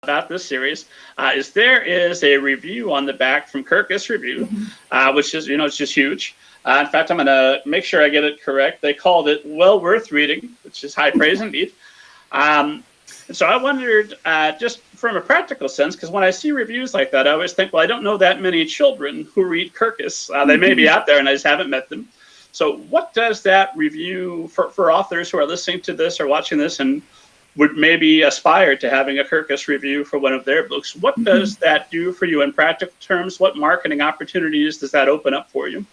about this series is there is a review on the back from Kirkus Review, which is, it's just huge. In fact, I'm going to make sure I get it correct. They called it well worth reading, which is high praise indeed. So I wondered, just from a practical sense, because when I see reviews like that, I always think, well, I don't know that many children who read Kirkus. They may be out there, and I just haven't met them. So what does that review, for authors who are listening to this or watching this and would maybe aspire to having a Kirkus review for one of their books, what does that do for you in practical terms? What marketing opportunities does that open up for you?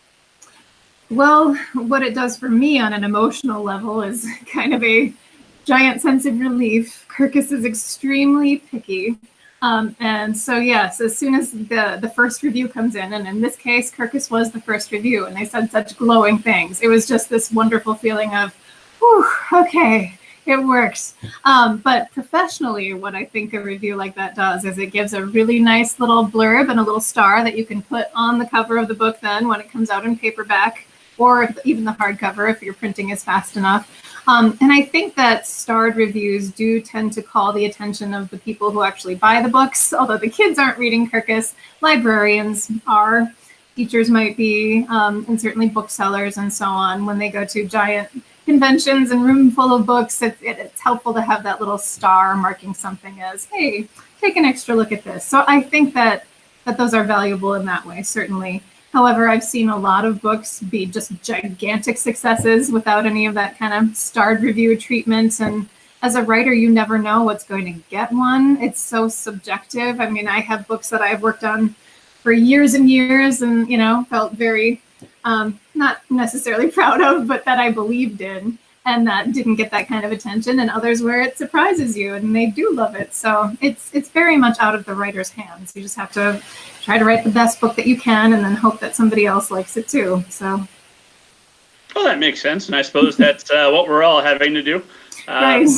Well, what it does for me on an emotional level is kind of a giant sense of relief. Kirkus is extremely picky. And so, yes, as soon as the first review comes in, and in this case, Kirkus was the first review, and they said such glowing things. It was just this wonderful feeling of, whew, okay, it works. But professionally, what I think a review like that does is it gives a really nice little blurb and a little star that you can put on the cover of the book then when it comes out in paperback, or even the hardcover if your printing is fast enough. And I think that starred reviews do tend to call the attention of the people who actually buy the books, although the kids aren't reading Kirkus. Librarians are, teachers might be, and certainly booksellers and so on. When they go to giant conventions and room full of books, it's helpful to have that little star marking something as, hey, take an extra look at this. So I think that those are valuable in that way, certainly. However, I've seen a lot of books be just gigantic successes without any of that kind of starred review treatment. And as a writer, you never know what's going to get one. It's so subjective. I mean, I have books that I've worked on for years and years and, felt very not necessarily proud of, but that I believed in, and that didn't get that kind of attention, and others where it surprises you and they do love it. So it's very much out of the writer's hands. You just have to try to write the best book that you can and then hope that somebody else likes it too. So. Well, that makes sense. And I suppose that's what we're all having to do. Right.